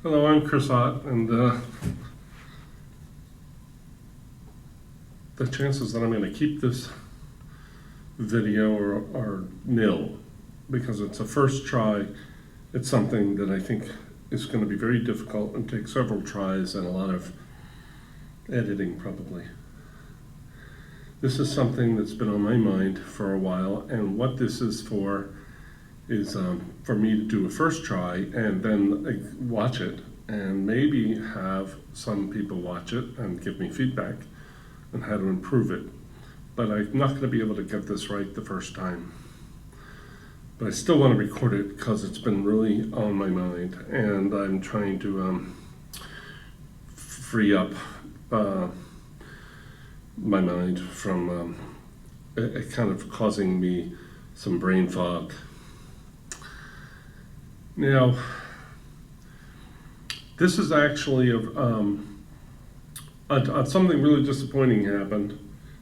Hello, I'm Chris Ott, and the chances that I'm going to keep this video are nil because it's a first try. It's something that I think is going to be very difficult and take several tries and a lot of editing probably. This is something that's been on my mind for a while, and what this is for is for me to do a first try and then watch it and maybe have some people watch it and give me feedback on how to improve it. But I'm not going to be able to get this right the first time. But I still want to record it because it's been really on my mind, and I'm trying to free up my mind from it kind of causing me some brain fog. Now, this is actually something really disappointing happened,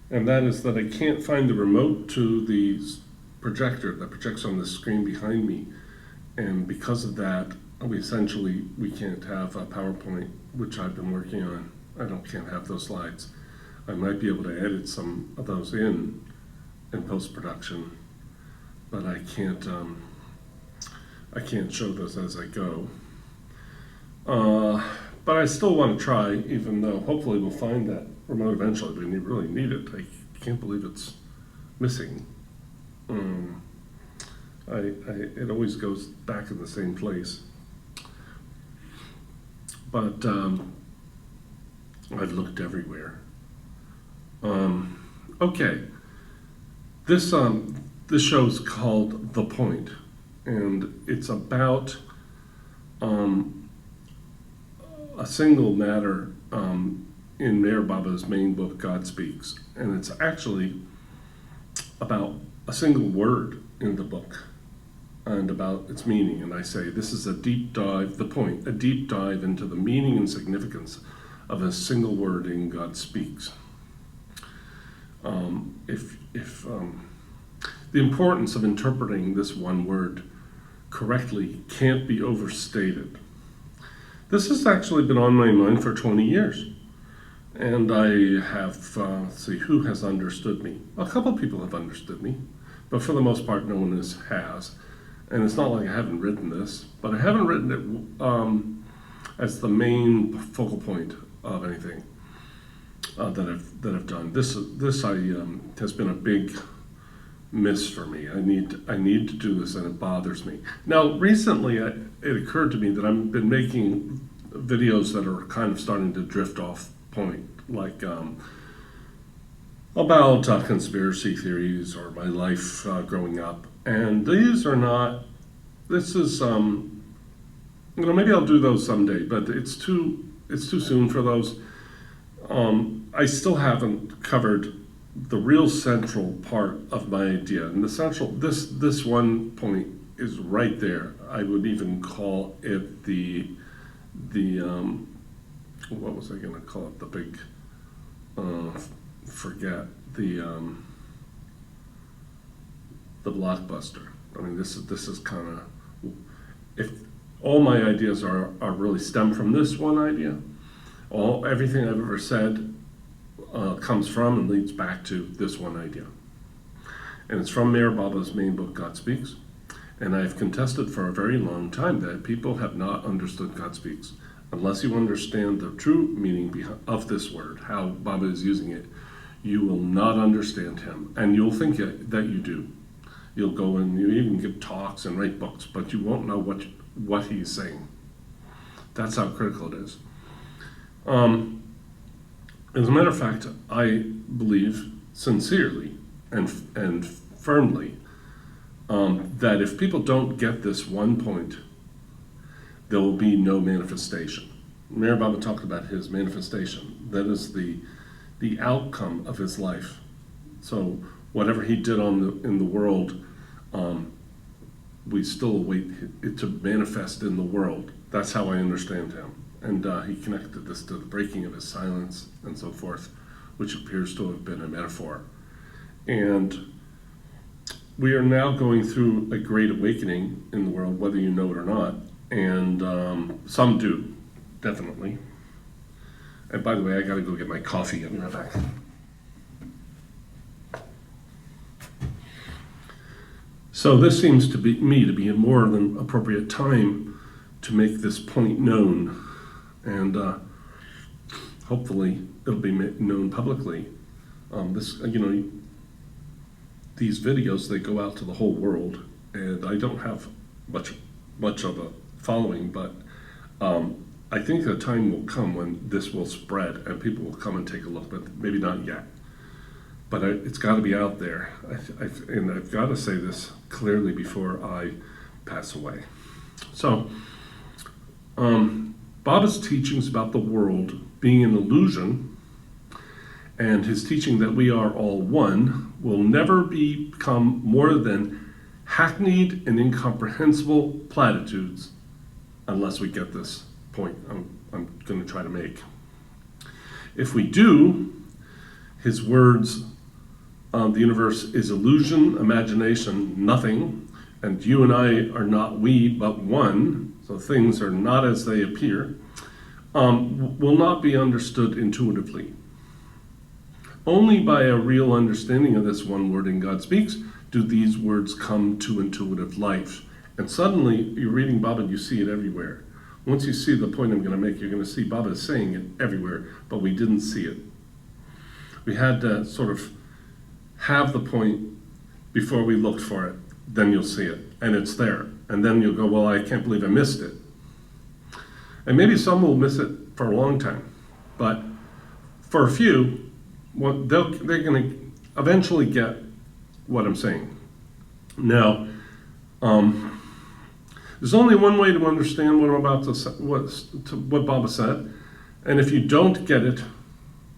and that is that I can't find the remote to the projector that projects on the screen behind me, and because of that, we can't have a PowerPoint, which I've been working on. Can't have those slides. I might be able to edit some of those in post-production, but I can't show those as I go. But I still want to try, even though hopefully we'll find that remote eventually. We really need it. I can't believe it's missing. It always goes back in the same place. But I've looked everywhere. Okay. This show's called The Point, and it's about a single matter in Meher Baba's main book, God Speaks, and it's actually about a single word in the book and about its meaning. And I say this is a deep dive, The Point, a deep dive into the meaning and significance of a single word in God Speaks. The importance of interpreting this one word correctly can't be overstated. This has actually been on my mind for 20 years. And I have, who has understood me? A couple people have understood me, but for the most part, no one has. And it's not like I haven't written this, but I haven't written it as the main focal point of anything that I've done. This has been a big miss for me. I need to do this, and it bothers me. Now, recently, it occurred to me that I've been making videos that are kind of starting to drift off point, like about conspiracy theories or my life growing up. And these are not. This is maybe I'll do those someday, but it's too soon for those. I still haven't covered the real central part of my idea, and this one point is right there. I would even call it the what was I going to call it? The big the blockbuster. I mean, this is kind of, if all my ideas are really stem from this one idea, everything I've ever said comes from and leads back to this one idea. And it's from Meher Baba's main book, God Speaks. And I've contested for a very long time that people have not understood God Speaks. Unless you understand the true meaning of this word, how Baba is using it, you will not understand him. And you'll think that you do. You'll go and you even give talks and write books, but you won't know what he's saying. That's how critical it is. As a matter of fact, I believe sincerely and firmly that if people don't get this one point, there will be no manifestation. Meher Baba talked about his manifestation. That is the outcome of his life. So whatever he did in the world, we still await it to manifest in the world. That's how I understand him. And he connected this to the breaking of his silence and so forth, which appears to have been a metaphor. And we are now going through a great awakening in the world, whether you know it or not. and some do, definitely. And by the way, I gotta go get my coffee. I'll be right back. So this seems to me to be a more than appropriate time to make this point known, and hopefully it'll be known publicly. These videos, they go out to the whole world, and I don't have much of a following, but I think a time will come when this will spread and people will come and take a look, but maybe not yet. But it's got to be out there, and I've got to say this clearly before I pass away. So, Baba's teachings about the world being an illusion, and his teaching that we are all one, will never become more than hackneyed and incomprehensible platitudes unless we get this point I'm going to try to make. If we do, his words, the universe is illusion, imagination, nothing, and you and I are not we, but one, so things are not as they appear, will not be understood intuitively. Only by a real understanding of this one word in God Speaks do these words come to intuitive life. And suddenly, you're reading Baba and you see it everywhere. Once you see the point I'm going to make, you're going to see Baba is saying it everywhere, but we didn't see it. We had to sort of have the point before we looked for it. Then you'll see it, and it's there. And then you'll go, well, I can't believe I missed it. And maybe some will miss it for a long time, but for a few, they're going to eventually get what I'm saying. Now, there's only one way to understand what I'm about to say, what Baba said, and if you don't get it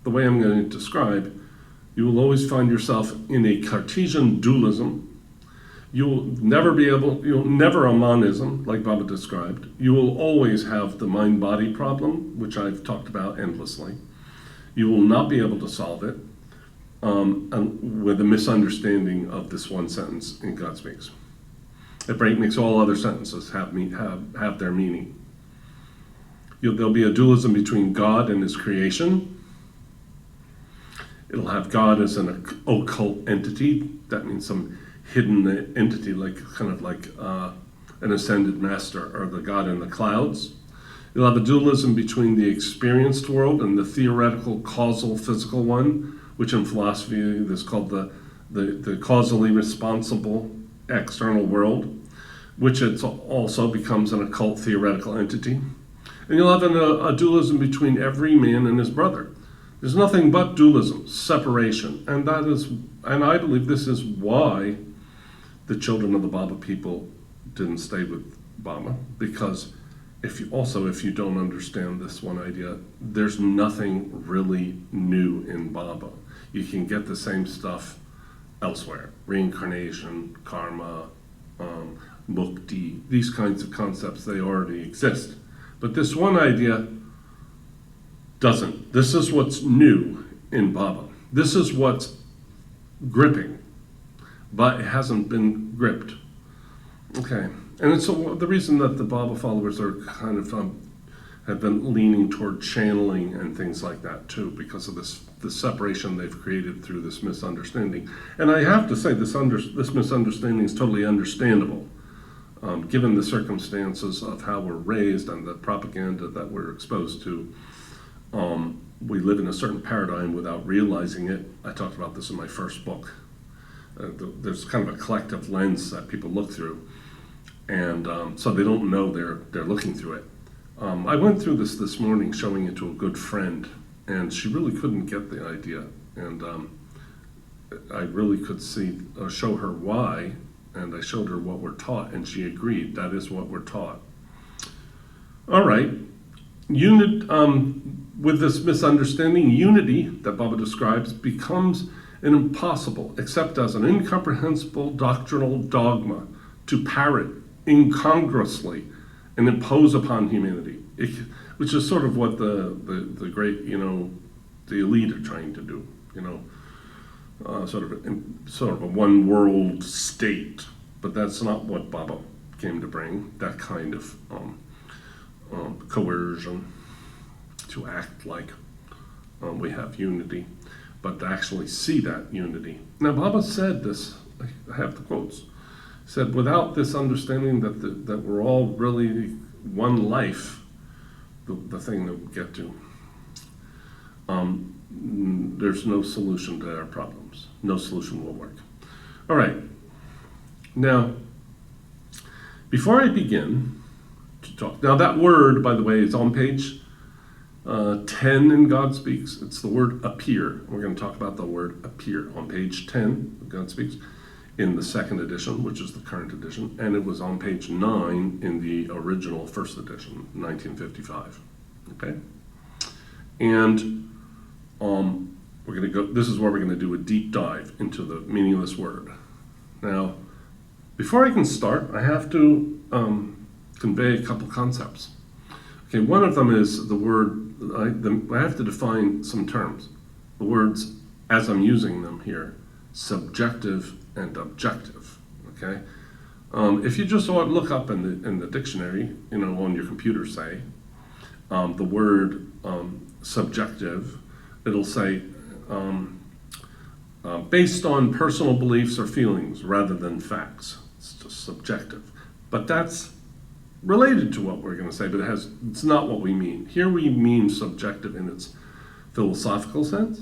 the way I'm going to describe, you will always find yourself in a Cartesian dualism. You'll never a monism, like Baba described. You will always have the mind-body problem, which I've talked about endlessly. You will not be able to solve it with a misunderstanding of this one sentence in God Speaks. It makes all other sentences have their meaning. There'll be a dualism between God and his creation. It'll have God as an occult entity. That means some hidden entity, kind of like an ascended master, or the God in the clouds. You'll have a dualism between the experienced world and the theoretical causal physical one, which in philosophy is called the causally responsible external world, which it also becomes an occult theoretical entity. And you'll have a dualism between every man and his brother. There's nothing but dualism, separation, and I believe this is why the children of the Baba people didn't stay with Baba, because if you don't understand this one idea, there's nothing really new in Baba. You can get the same stuff elsewhere: reincarnation, karma, mukti, these kinds of concepts, they already exist. But this one idea doesn't. This is what's new in Baba. This is what's gripping, but it hasn't been gripped. Okay, and it's the reason that the Baba followers are kind of have been leaning toward channeling and things like that too, because of the separation they've created through this misunderstanding. And I have to say, this misunderstanding is totally understandable, given the circumstances of how we're raised and the propaganda that we're exposed to. We live in a certain paradigm without realizing it. I talked about this in my first book. There's kind of a collective lens that people look through, and so they don't know they're looking through it. I went through this morning showing it to a good friend, and she really couldn't get the idea, and I really could show her why, and I showed her what we're taught, and she agreed. That is what we're taught. All right. With this misunderstanding, unity that Baba describes becomes an impossible, except as an incomprehensible doctrinal dogma, to parrot incongruously and impose upon humanity, which is sort of what the great, the elite are trying to do, sort of a one world state. But that's not what Baba came to bring, that kind of coercion to act like we have unity, but to actually see that unity. Now, Baba said this, I have the quotes, he said, without this understanding that we're all really one life, the thing that we get to, there's no solution to our problems. No solution will work. All right. Now, before I begin to talk, now that word, by the way, is on page 10 in God Speaks. It's the word appear. We're going to talk about the word appear on page 10 of God Speaks in the second edition, which is the current edition, and it was on page 9 in the original first edition, 1955. Okay? And we're going to go, this is where we're going to do a deep dive into the meaning of this word. Now, before I can start, I have to convey a couple concepts. Okay, one of them is the word, I have to define some terms. The words, as I'm using them here, subjective and objective, okay? If you just look up in the dictionary, on your computer, say, the word subjective, it'll say based on personal beliefs or feelings rather than facts. It's just subjective. But that's related to what we're going to say, but it's not what we mean. Here we mean subjective in its philosophical sense,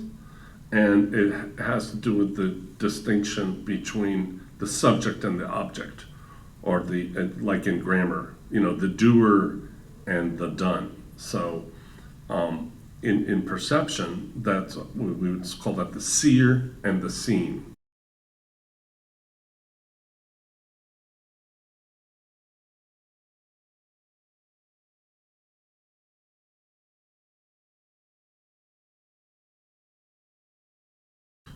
and it has to do with the distinction between the subject and the object, or like in grammar, the doer and the done. So in perception, that's we would call that the seer and the seen.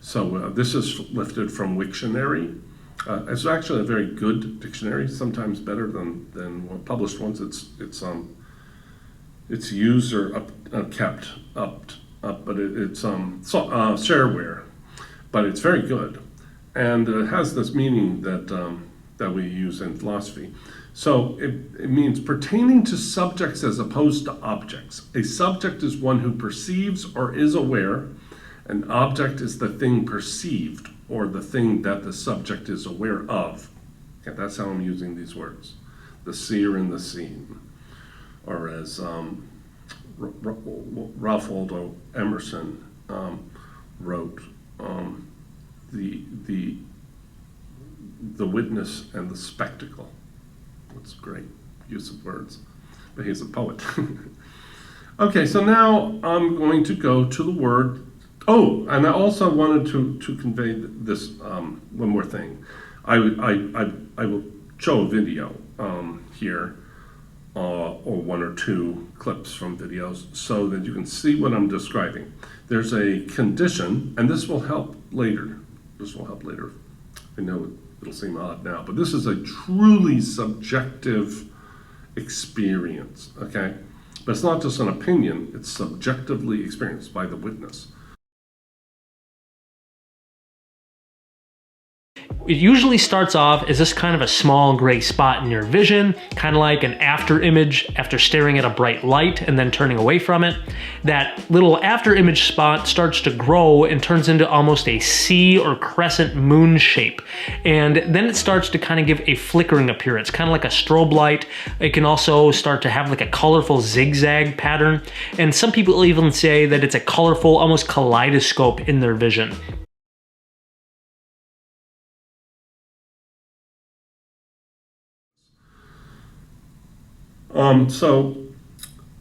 So this is lifted from Wiktionary. It's actually a very good dictionary, sometimes better than published ones. It's user kept up, but it's shareware, but it's very good, and it has this meaning that we use in philosophy. So it means pertaining to subjects as opposed to objects. A subject is one who perceives or is aware. An object is the thing perceived, or the thing that the subject is aware of. Okay, that's how I'm using these words. The seer and the seen. Or as Ralph Waldo Emerson wrote, the witness and the spectacle. That's great use of words, but he's a poet. Okay, so now I'm going to go to the word. Oh, and I also wanted to convey this one more thing. I will show a video here, or one or two clips from videos, so that you can see what I'm describing. There's a condition, and this will help later. I know it'll seem odd now, but this is a truly subjective experience, okay? But it's not just an opinion, it's subjectively experienced by the witness. It usually starts off as this kind of a small gray spot in your vision, kind of like an after image after staring at a bright light and then turning away from it. That little after image spot starts to grow and turns into almost a C or crescent moon shape. And then it starts to kind of give a flickering appearance, kind of like a strobe light. It can also start to have like a colorful zigzag pattern. And some people even say that it's a colorful, almost kaleidoscope in their vision.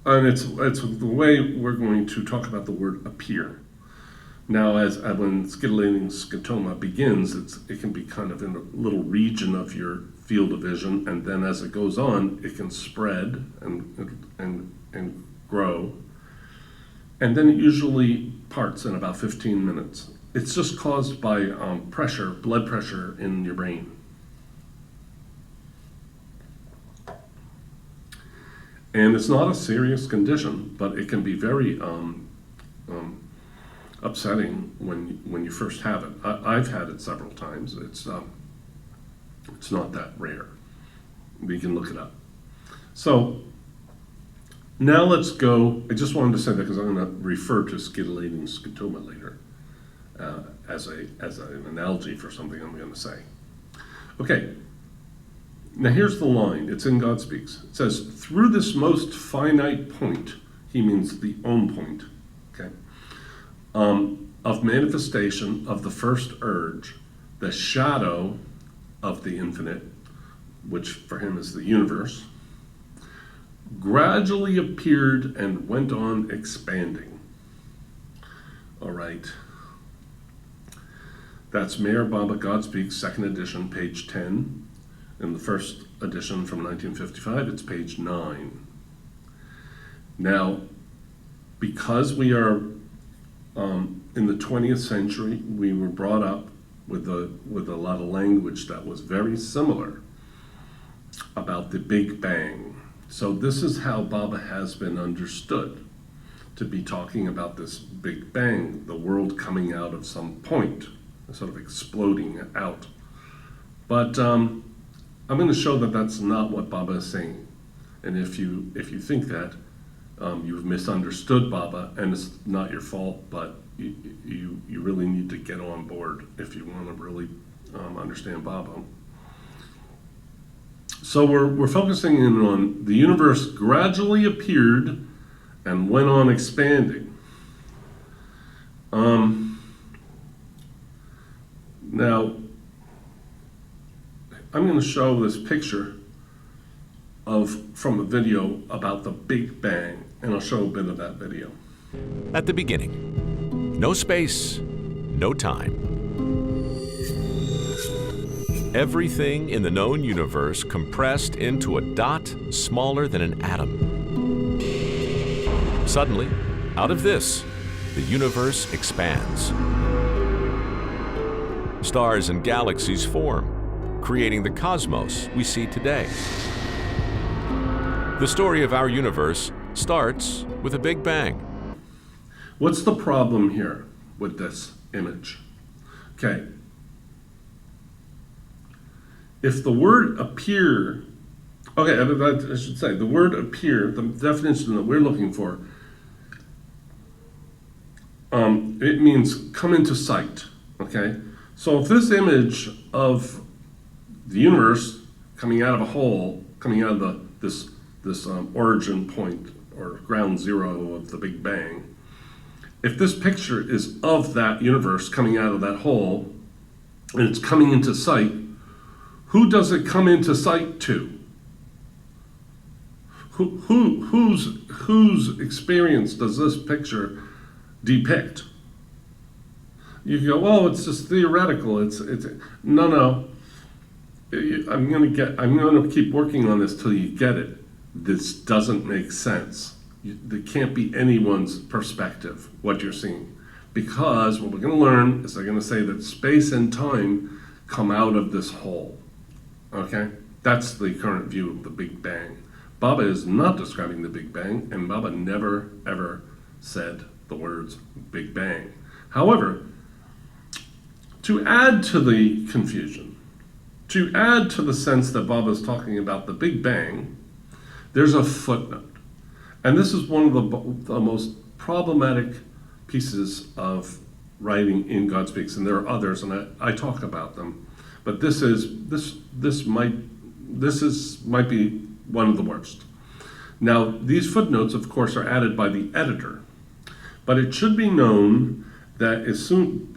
And it's the way we're going to talk about the word appear. Now, when scintillating scotoma begins, it can be kind of in a little region of your field of vision, and then as it goes on, it can spread and grow, and then it usually parts in about 15 minutes. It's just caused by blood pressure in your brain. And it's not a serious condition, but it can be very upsetting when you first have it. I've had it several times. It's not that rare. We can look it up. So now let's go. I just wanted to say that because I'm going to refer to scintillating scotoma later as an analogy for something I'm going to say. Okay. Now here's the line. It's in God Speaks. It says, through this most finite point, he means the own point, okay, of manifestation of the first urge, the shadow of the infinite, which for him is the universe, gradually appeared and went on expanding. All right. That's Meher Baba, God Speaks, second edition, page 10. In the first edition from 1955, it's page 9. Now, because we are in the 20th century, we were brought up with a lot of language that was very similar about the Big Bang. So this is how Baba has been understood, to be talking about this Big Bang, the world coming out of some point, sort of exploding out. But I'm going to show that that's not what Baba is saying. And if you think that, you've misunderstood Baba, and it's not your fault, but you really need to get on board if you want to really understand Baba. So we're focusing in on the universe gradually appeared and went on expanding. Now, I'm going to show this picture from a video about the Big Bang, and I'll show a bit of that video. At the beginning, no space, no time. Everything in the known universe compressed into a dot smaller than an atom. Suddenly, out of this, the universe expands. Stars and galaxies form, creating the cosmos we see today. The story of our universe starts with a Big Bang. What's the problem here with this image? Okay. If the word appear, okay, I should say, the word appear, the definition that we're looking for, it means come into sight, okay? So if this image of the universe coming out of a hole, coming out of this origin point or ground zero of the Big Bang, if this picture is of that universe coming out of that hole and it's coming into sight, who does it come into sight to? Whose experience does this picture depict? You go, oh, it's just theoretical. It's no. I'm gonna keep working on this till you get it. This doesn't make sense. There can't be anyone's perspective what you're seeing, because what we're going to learn is they're going to say that space and time come out of this hole. Okay, that's the current view of the Big Bang. Baba is not describing the Big Bang, and Baba never ever said the words Big Bang. However, to add to the confusion, to add to the sense that Baba is talking about the Big Bang, there's a footnote. And this is one of the most problematic pieces of writing in God Speaks, and there are others, and I talk about them. But this might be one of the worst. Now, these footnotes, of course, are added by the editor, but it should be known that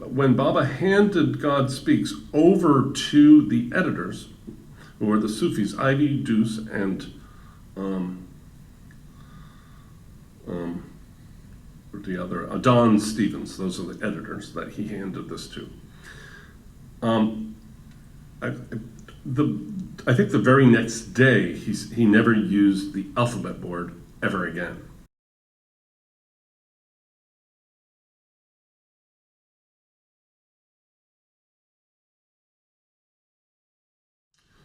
when Baba handed God Speaks over to the editors, who were the Sufis, Ivy Deuce and the other, Don Stevens, those are the editors that he handed this to. I think the very next day, he never used the alphabet board ever again.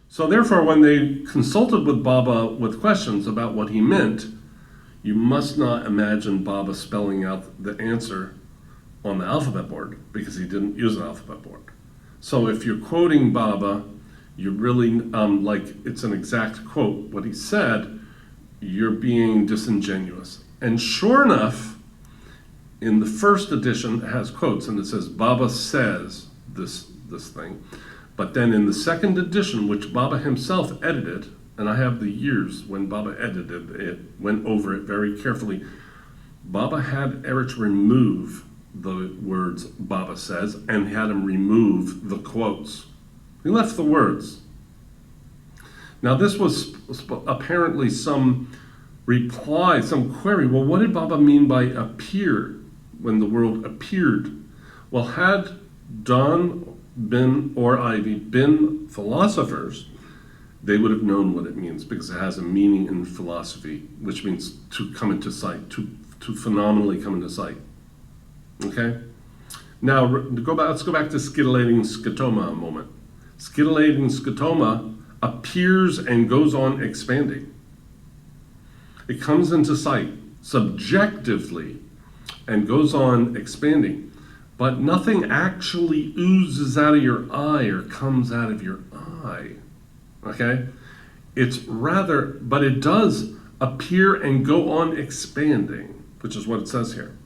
So therefore, when they consulted with Baba with questions about what he meant, you must not imagine Baba spelling out the answer on the alphabet board, because he didn't use an alphabet board. So if you're quoting Baba, you're really, like it's an exact quote, what he said, you're being disingenuous. And sure enough, in the first edition, it has quotes, and it says, Baba says this thing. But then in the second edition, which Baba himself edited, and I have the years when Baba edited it, went over it very carefully, Baba had Eretz remove the words Baba says, and had him remove the quotes. He left the words. Now this was apparently some reply, some query. Well, what did Baba mean by appear when the world appeared? Well, had Don, Bin, or Ivy been philosophers, they would have known what it means, because it has a meaning in philosophy, which means to come into sight, to phenomenally come into sight. Okay? Now, let's go back to scintillating scotoma a moment. Scintillating scotoma appears and goes on expanding. It comes into sight subjectively and goes on expanding, but nothing actually oozes out of your eye or comes out of your eye. Okay? It's rather, but it does appear and go on expanding, which is what it says here.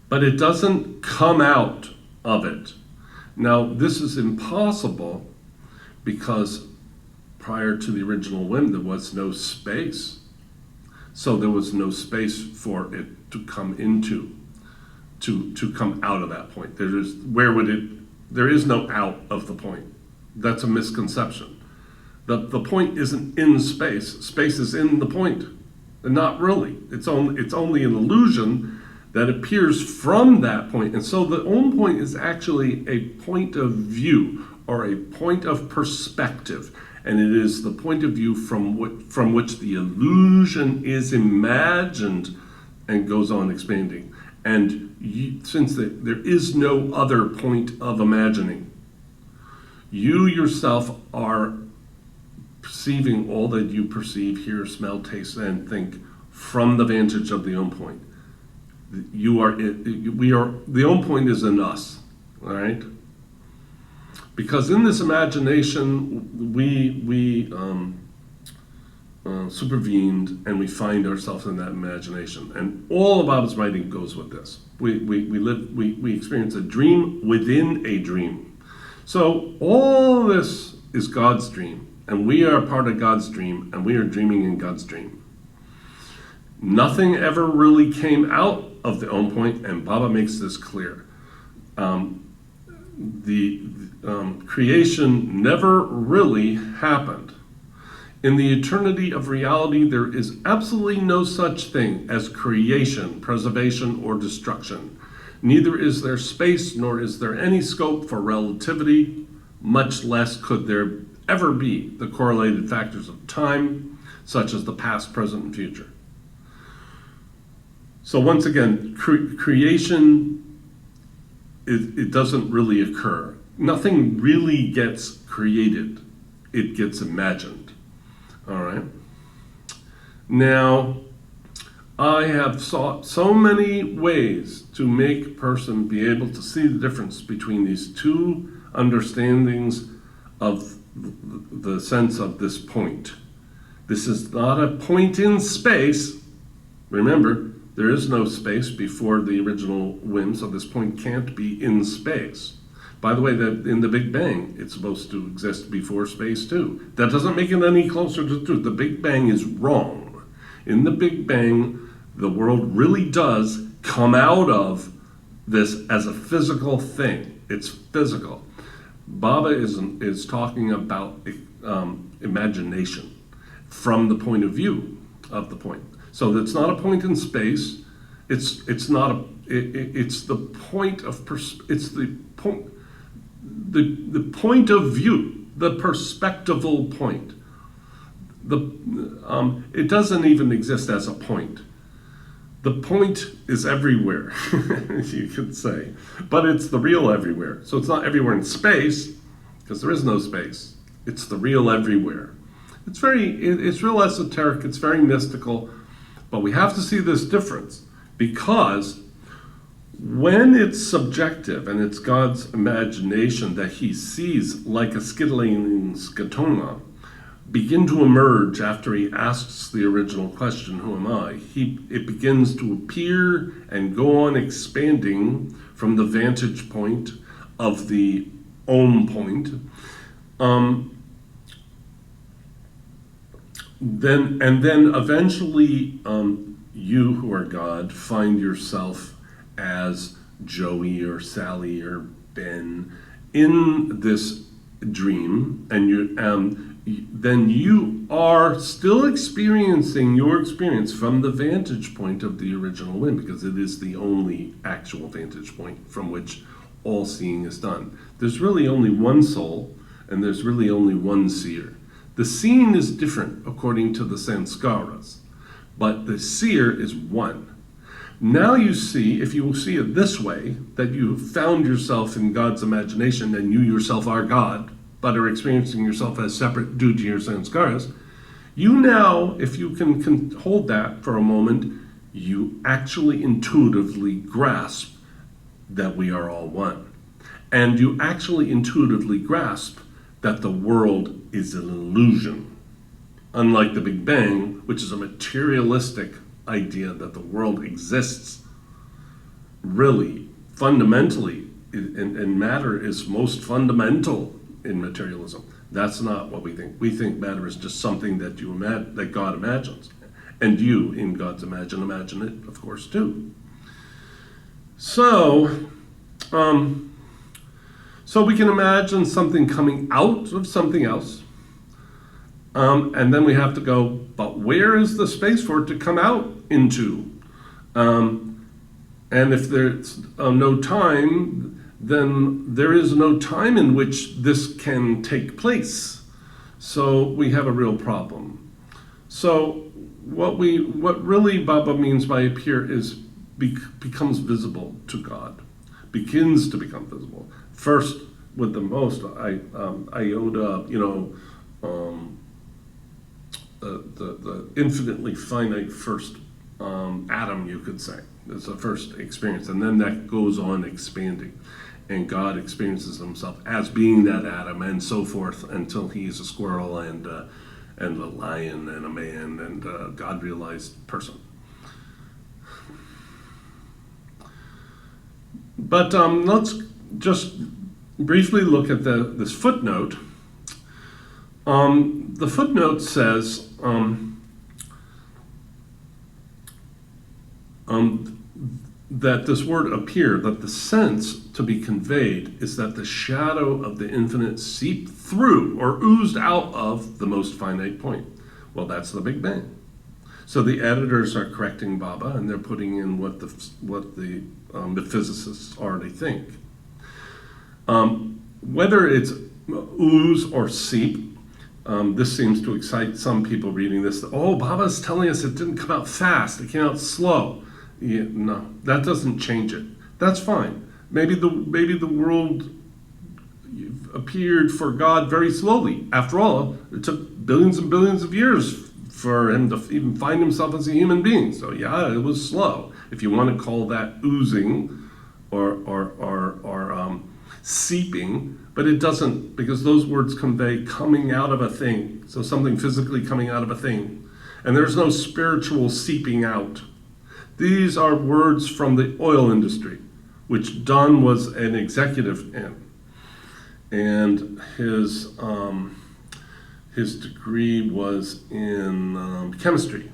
But it doesn't come out of it. Now, this is impossible because prior to the original whim, there was no space. So there was no space for it to come into, to come out of that point. There is no out of the point. That's a misconception. The point isn't in space. Space is in the point. And not really. It's only an illusion that appears from that point. And so the own point is actually a point of view or a point of perspective. And it is the point of view from which the illusion is imagined and goes on expanding. And since there is no other point of imagining, you yourself are perceiving all that you perceive, hear, smell, taste, and think from the vantage of the own point. The own point is in us, all right? Because in this imagination, we supervened, and we find ourselves in that imagination. And all of Baba's writing goes with this. We experience a dream within a dream. So all this is God's dream, and we are part of God's dream, and we are dreaming in God's dream. Nothing ever really came out of the own point, and Baba makes this clear. Creation never really happened. In the eternity of reality, there is absolutely no such thing as creation, preservation, or destruction. Neither is there space, nor is there any scope for relativity, much less could there ever be the correlated factors of time, such as the past, present, and future. So once again, creation, it doesn't really occur. Nothing really gets created. It gets imagined. All right? Now, I have sought so many ways to make a person be able to see the difference between these two understandings of the sense of this point. This is not a point in space. Remember, there is no space before the original whim, so this point can't be in space. By the way, that in the Big Bang, it's supposed to exist before space too. That doesn't make it any closer to the truth. The Big Bang is wrong. In the Big Bang, the world really does come out of this as a physical thing. It's physical. Baba is talking about imagination from the point of view of the point. So it's not a point in space. It's the point of the point of view, the perspectival point. It doesn't even exist as a point. The point is everywhere, you could say, but it's the real everywhere. So it's not everywhere in space, because there is no space. It's the real everywhere. It's real esoteric. It's very mystical. But we have to see this difference, because When it's subjective and it's God's imagination that he sees like a skittling scatoma begin to emerge after he asks the original question, who am I? It begins to appear and go on expanding from the vantage point of the Om point. Then eventually you who are God find yourself as Joey or Sally or Ben in this dream, and then you are still experiencing your experience from the vantage point of the original wind, because it is the only actual vantage point from which all seeing is done. There's really only one soul, and there's really only one seer. The seeing is different according to the sanskaras, but the seer is one. Now you see, if you will see it this way, that you have found yourself in God's imagination and you yourself are God, but are experiencing yourself as separate due to your sanskaras, you now, if you can hold that for a moment, you actually intuitively grasp that we are all one. And you actually intuitively grasp that the world is an illusion. Unlike the Big Bang, which is a materialistic idea that the world exists really fundamentally, and matter is most fundamental in materialism. That's not what we think. We think matter is just something that that God imagines. And you, in God's imagine it, of course, too. So we can imagine something coming out of something else, and then we have to go, but where is the space for it to come out into? And if there's no time, then there is no time in which this can take place. So we have a real problem. So what really Baba means by appear is becomes visible to God, begins to become visible. First, with the most iota, the infinitely finite first atom, you could say. It's the first experience, and then that goes on expanding. And God experiences himself as being that atom, and so forth, until he is a squirrel and a lion and a man and a God-realized person. But let's just briefly look at this footnote. The footnote says that this word appear, that the sense to be conveyed is that the shadow of the infinite seeped through or oozed out of the most finite point. Well, that's the Big Bang. So the editors are correcting Baba, and they're putting in what the physicists already think. Whether it's ooze or seep, this seems to excite some people reading this. Oh, Baba's telling us it didn't come out fast, it came out slow. Yeah, no, that doesn't change it. That's fine. Maybe the world appeared for God very slowly. After all, it took billions and billions of years for him to even find himself as a human being. So yeah, it was slow. If you want to call that oozing or seeping, but it doesn't, because those words convey coming out of a thing. So something physically coming out of a thing. And there's no spiritual seeping out. These are words from the oil industry, which Don was an executive in. And his degree was in chemistry.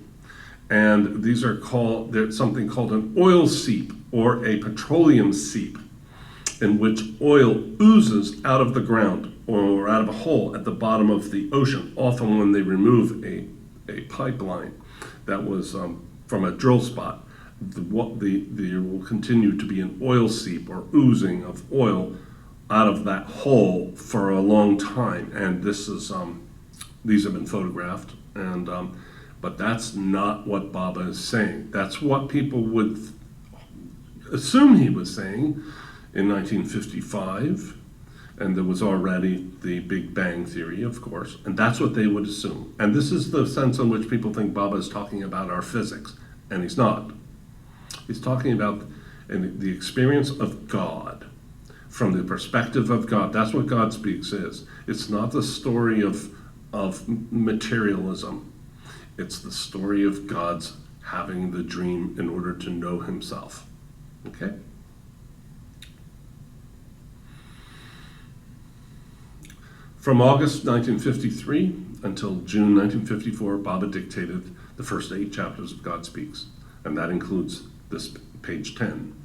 And these are there's something called an oil seep or a petroleum seep, in which oil oozes out of the ground or out of a hole at the bottom of the ocean, often when they remove a pipeline that was from a drill spot. There will continue to be an oil seep or oozing of oil out of that hole for a long time, and this is these have been photographed, and but that's not what Baba is saying. That's what people would assume he was saying in 1955, and there was already the Big Bang Theory, of course, and that's what they would assume. And this is the sense in which people think Baba is talking about our physics, and he's not. He's talking about and the experience of God from the perspective of God. That's what God Speaks is. It's not the story of materialism. It's the story of God's having the dream in order to know himself. Okay? From August 1953 until June 1954, Baba dictated the first 8 chapters of God Speaks, and that includes this page 10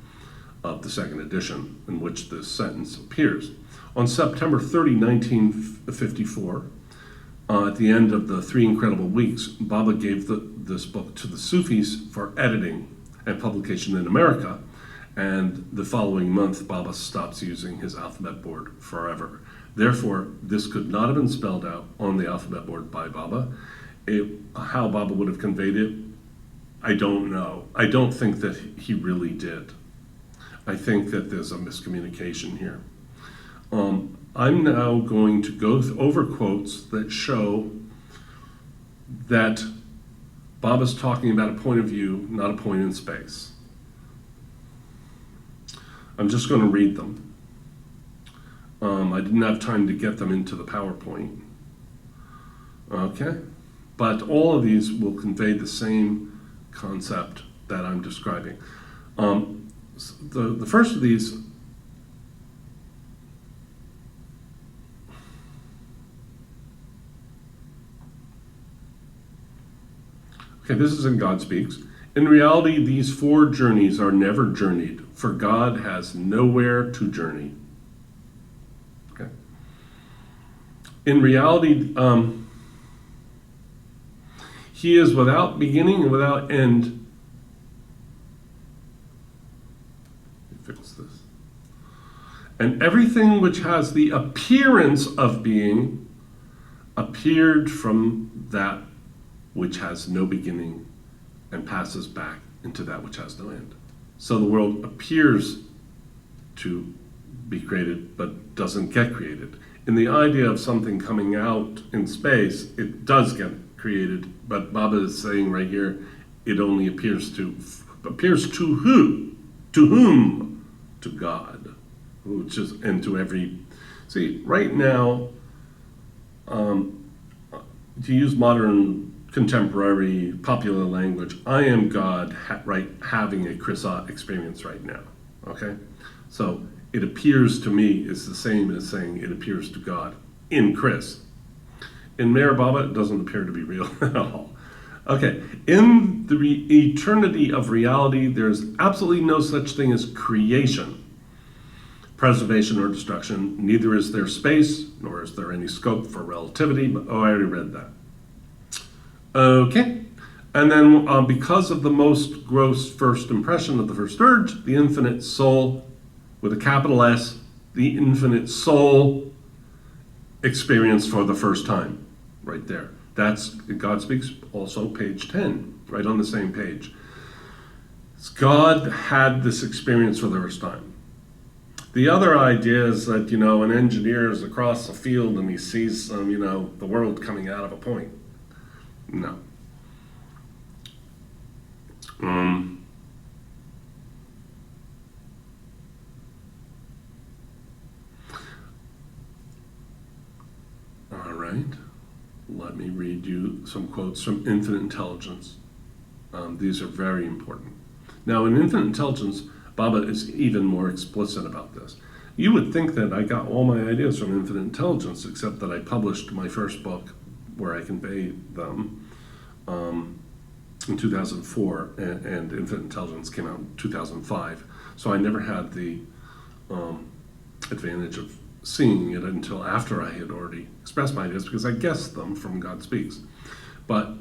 of the second edition, in which this sentence appears. On September 30, 1954, at the end of the 3 incredible weeks, Baba gave this book to the Sufis for editing and publication in America, and the following month, Baba stops using his alphabet board forever. Therefore, this could not have been spelled out on the alphabet board by Baba. How Baba would have conveyed it, I don't know. I don't think that he really did. I think that there's a miscommunication here. I'm now going to go over quotes that show that Baba's talking about a point of view, not a point in space. I'm just going to read them. I didn't have time to get them into the PowerPoint. Okay? But all of these will convey the same concept that I'm describing. The first of these, okay, this is in God Speaks. In reality, these 4 journeys are never journeyed, for God has nowhere to journey. Okay. In reality, he is without beginning and without end. Fix this. And everything which has the appearance of being appeared from that which has no beginning and passes back into that which has no end. So the world appears to be created but doesn't get created. In the idea of something coming out in space, it does get created, but Baba is saying right here, it only appears to who? To whom? To God, which is, and to every, see, right now, to use modern, contemporary, popular language, I am God, having a Chris experience right now, okay? So, it appears to me is the same as saying it appears to God in Chris. In Meher Baba, it doesn't appear to be real at all. Okay, in the eternity of reality, there's absolutely no such thing as creation, preservation, or destruction. Neither is there space, nor is there any scope for relativity. But, I already read that. Okay, and then because of the most gross first impression of the first urge, the infinite soul, with a capital S, the infinite soul experienced for the first time, right there. That's God Speaks, also page 10, right on the same page. God had this experience for the first time. The other idea is that, an engineer is across a field and he sees some, the world coming out of a point. No. All right. Let me read you some quotes from Infinite Intelligence. These are very important. Now, in Infinite Intelligence, Baba is even more explicit about this. You would think that I got all my ideas from Infinite Intelligence, except that I published my first book, where I convey them, in 2004, and Infinite Intelligence came out in 2005. So I never had the advantage of seeing it until after I had already expressed my ideas, because I guessed them from God Speaks. But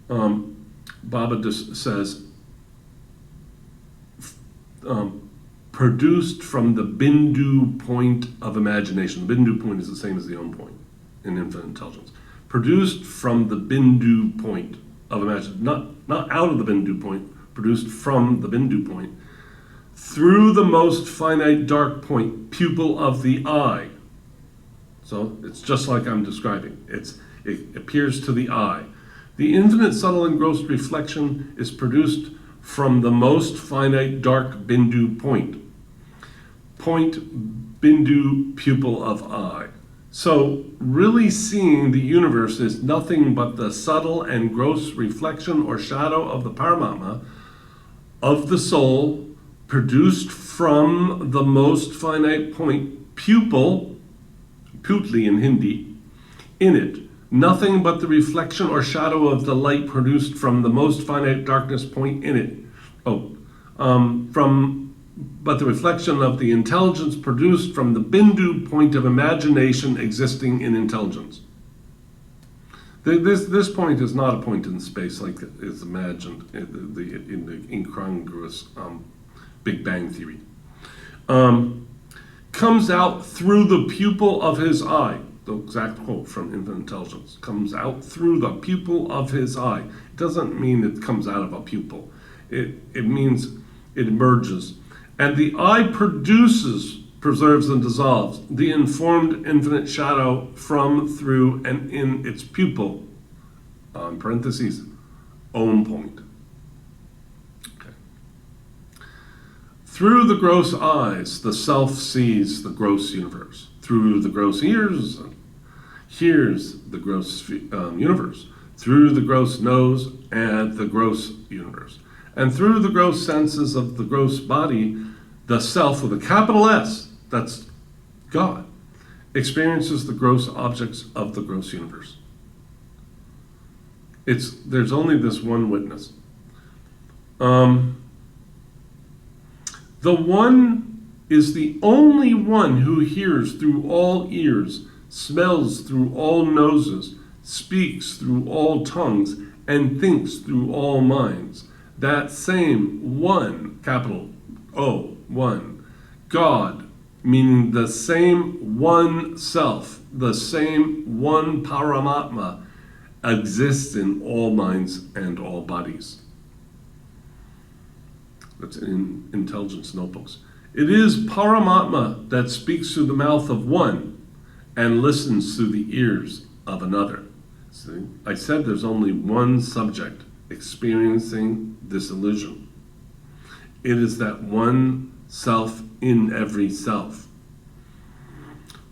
Baba just says, produced from the Bindu point of imagination. The Bindu point is the same as the Om point in Infinite Intelligence. Produced from the Bindu point of imagination, not out of the Bindu point, produced from the Bindu point, through the most finite dark point, pupil of the eye. So it's just like I'm describing. It appears to the eye. The infinite subtle engrossed reflection is produced from the most finite dark Bindu point. Point Bindu pupil of eye. So really seeing the universe is nothing but the subtle and gross reflection or shadow of the Paramatma, of the soul, produced from the most finite point, pupil, putli in Hindi, in it. Nothing but the reflection or shadow of the light produced from the most finite darkness point in it. But the reflection of the intelligence produced from the Bindu point of imagination existing in intelligence. This point is not a point in space like is imagined in the incongruous Big Bang Theory. Comes out through the pupil of his eye. The exact quote from Infinite Intelligence. Comes out through the pupil of his eye. It doesn't mean it comes out of a pupil. It means it emerges. And the eye produces, preserves, and dissolves the informed infinite shadow from, through, and in its pupil, parentheses, own point. Okay. Through the gross eyes, the self sees the gross universe. Through the gross ears, hears the gross universe. Through the gross nose, and the gross universe. And through the gross senses of the gross body, the self with a capital S, that's God, experiences the gross objects of the gross universe. There's only this one witness. The one is the only one who hears through all ears, smells through all noses, speaks through all tongues, and thinks through all minds. That same one, capital O, one, God, meaning the same one self, the same one Paramatma, exists in all minds and all bodies. That's in Intelligence Notebooks. It is Paramatma that speaks through the mouth of one and listens through the ears of another. See? I said there's only one subject experiencing this illusion. It is that one self in every self.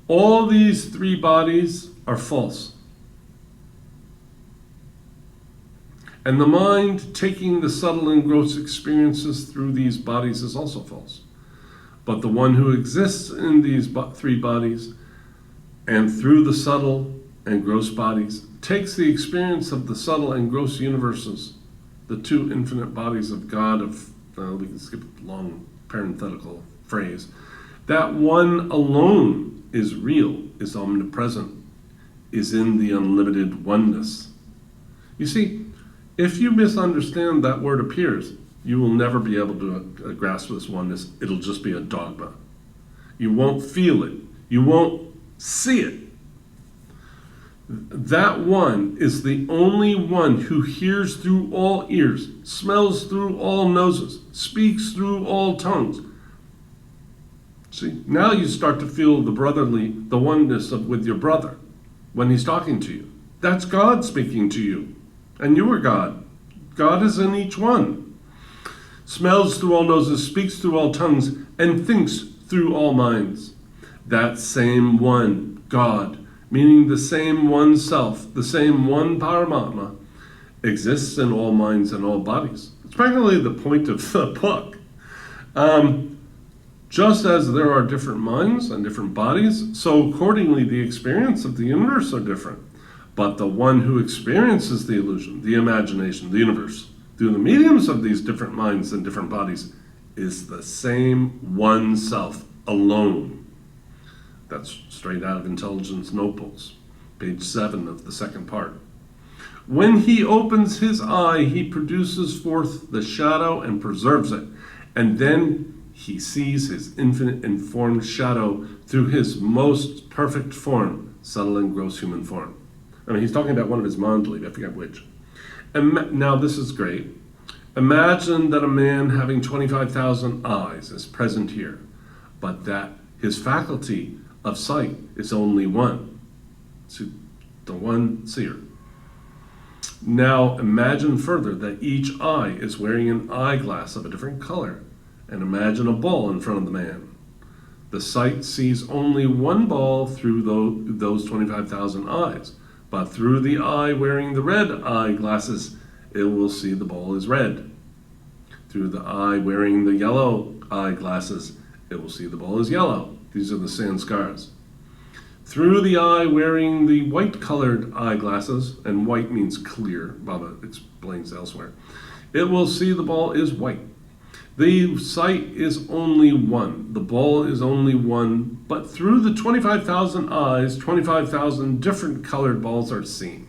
All these three bodies are false. And the mind taking the subtle and gross experiences through these bodies is also false. But the one who exists in these three bodies and through the subtle and gross bodies takes the experience of the subtle and gross universes, the two infinite bodies of God, we can skip a long parenthetical phrase, that one alone is real, is omnipresent, is in the unlimited oneness. You see, if you misunderstand that word appears, you will never be able to grasp this oneness. It'll just be a dogma. You won't feel it. You won't see it. That one is the only one who hears through all ears, smells through all noses, speaks through all tongues. See, now you start to feel the oneness with your brother when he's talking to you. That's God speaking to you. And you are God. God is in each one. Smells through all noses, speaks through all tongues, and thinks through all minds. That same one, God, meaning the same one self, the same one Paramatma, exists in all minds and all bodies. It's practically the point of the book. Just as there are different minds and different bodies, so accordingly the experience of the universe are different. But the one who experiences the illusion, the imagination, the universe, through the mediums of these different minds and different bodies, is the same one self alone. That's straight out of Intelligence Notebooks, page 7 of the second part. When he opens his eye, he produces forth the shadow and preserves it, and then he sees his infinite informed shadow through his most perfect form, subtle and gross human form. I mean, he's talking about one of his mandali, I forget which. And now this is great. Imagine that a man having 25,000 eyes is present here, but that his faculty of sight is only one. So the one seer. Now imagine further that each eye is wearing an eyeglass of a different color, and imagine a ball in front of the man. The sight sees only one ball through those 25,000 eyes, but through the eye wearing the red eyeglasses, it will see the ball is red. Through the eye wearing the yellow eyeglasses, it will see the ball is yellow. These are the sanskaras. Through the eye wearing the white-colored eyeglasses, and white means clear, Baba explains elsewhere, it will see the ball is white. The sight is only one. The ball is only one, but through the 25,000 eyes, 25,000 different colored balls are seen.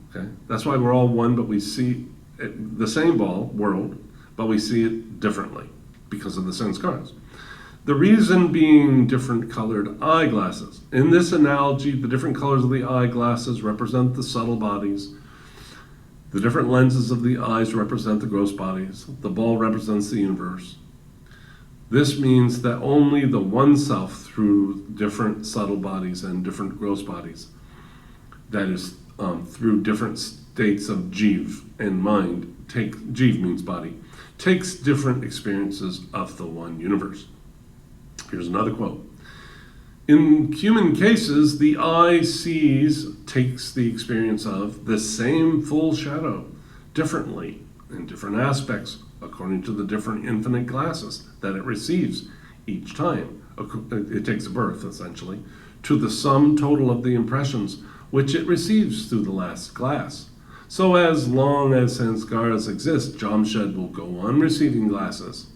Okay? That's why we're all one, but we see the same ball, world, but we see it differently because of the sanskaras. The reason being different colored eyeglasses. In this analogy, the different colors of the eyeglasses represent the subtle bodies. The different lenses of the eyes represent the gross bodies. The ball represents the universe. This means that only the one self through different subtle bodies and different gross bodies, that is, through different states of jiv and mind, jiv means body, takes different experiences of the one universe. Here's another quote. In human cases, the eye takes the experience of the same full shadow differently in different aspects according to the different infinite glasses that it receives each time. It takes a birth, essentially, to the sum total of the impressions which it receives through the last glass. So as long as sanskaras exist, Jamshed will go on receiving glasses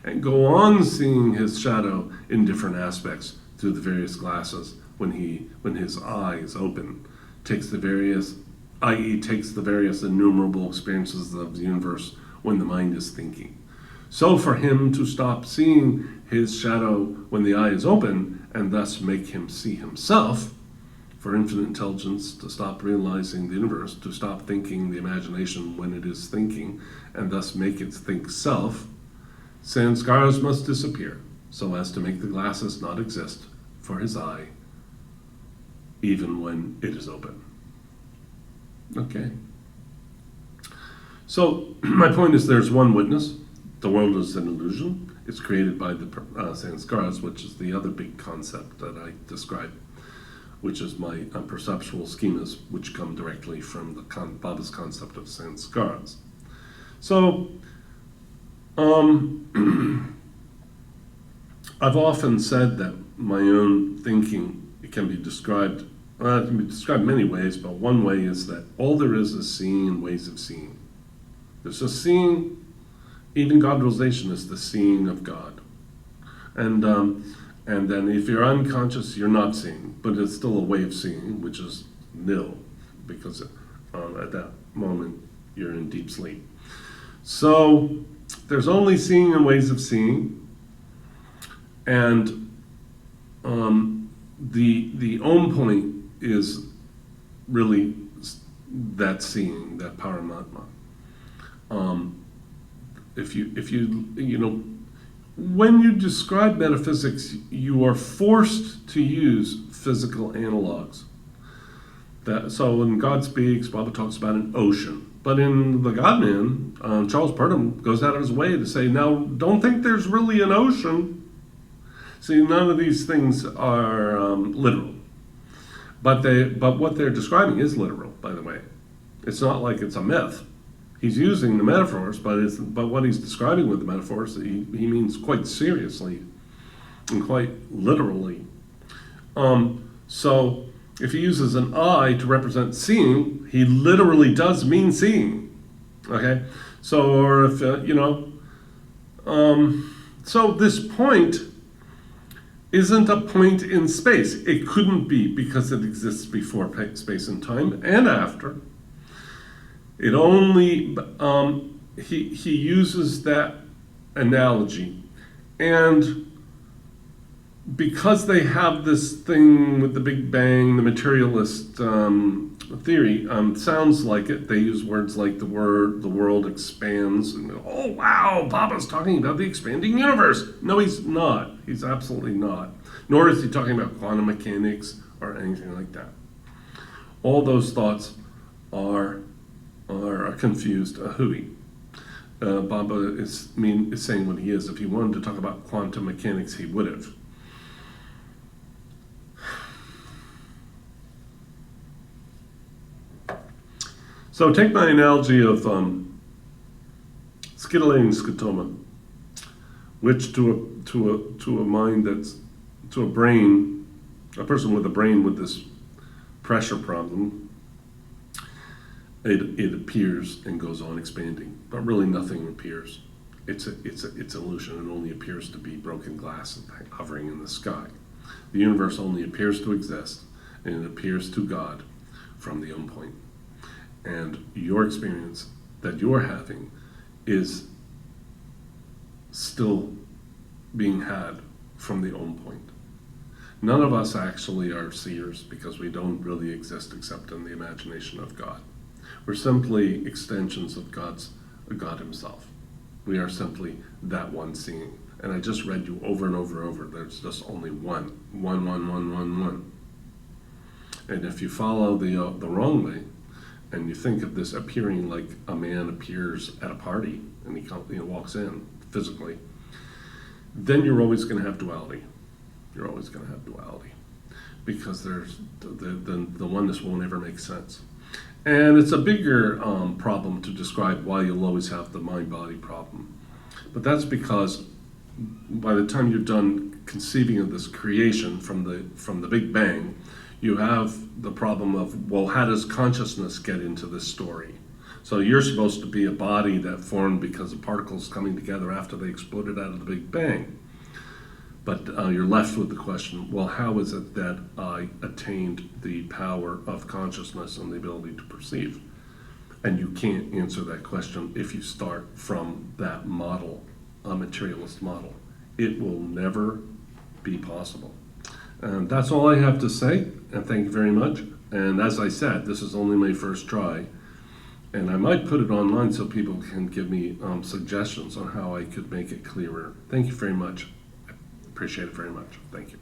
and go on seeing his shadow in different aspects through the various glasses when his eye is open, takes the various innumerable experiences of the universe when the mind is thinking. So for him to stop seeing his shadow when the eye is open and thus make him see himself, for infinite intelligence to stop realizing the universe, to stop thinking the imagination when it is thinking, and thus make it think self, sanskaras must disappear so as to make the glasses not exist for his eye, even when it is open. Okay. So my point is there's one witness. The world is an illusion. It's created by the sanskaras, which is the other big concept that I described, which is my perceptual schemas, which come directly from the Baba's concept of sanskaras. So, I've often said that my own thinking can be described many ways, but one way is that all there is seeing and ways of seeing. There's a seeing, even God-realization is the seeing of God. And then if you're unconscious, you're not seeing, but it's still a way of seeing, which is nil, because at that moment you're in deep sleep. So there's only seeing and ways of seeing, and the Om point is really that seeing, that Paramatma. If you when you describe metaphysics, you are forced to use physical analogs. So when God speaks, Baba talks about an ocean. But in the God-Man, Charles Purdom goes out of his way to say, now, don't think there's really an ocean. See, none of these things are literal. But what they're describing is literal, by the way. It's not like it's a myth. He's using the metaphors, but what he's describing with the metaphors, he means quite seriously and quite literally. So if he uses an eye to represent seeing, he literally does mean seeing. Okay? So, or if, so this point isn't a point in space. It couldn't be because it exists before space and time and after. It only, he uses that analogy, and because they have this thing with the Big Bang, the materialist theory, sounds like it. They use words like the world expands, and oh wow, Baba's talking about the expanding universe. No, he's not. He's absolutely not. Nor is he talking about quantum mechanics or anything like that. All those thoughts are a confused hooey. Baba is saying what he is. If he wanted to talk about quantum mechanics, he would have. So take my analogy of scintillating scotoma, which to a mind that's, to a brain, a person with a brain with this pressure problem, it appears and goes on expanding, but really nothing appears. It's illusion. It only appears to be broken glass and hovering in the sky. The universe only appears to exist, and it appears to God from the own point. And your experience that you're having is still being had from the own point. None of us actually are seers because we don't really exist except in the imagination of God. We're simply extensions of God himself. We are simply that one seeing. And I just read you over and over and over, there's just only one. And if you follow the wrong way, and you think of this appearing like a man appears at a party and he walks in physically, then you're always going to have duality. You're always going to have duality because there's the oneness won't ever make sense. And it's a bigger problem to describe why you'll always have the mind-body problem. But that's because by the time you're done conceiving of this creation from the Big Bang, you have the problem of, well, how does consciousness get into this story? So you're supposed to be a body that formed because of particles coming together after they exploded out of the Big Bang. But you're left with the question, well, how is it that I attained the power of consciousness and the ability to perceive? And you can't answer that question if you start from that model, a materialist model. It will never be possible. And that's all I have to say, and thank you very much. And as I said, this is only my first try, and I might put it online so people can give me suggestions on how I could make it clearer. Thank you very much. I appreciate it very much. Thank you.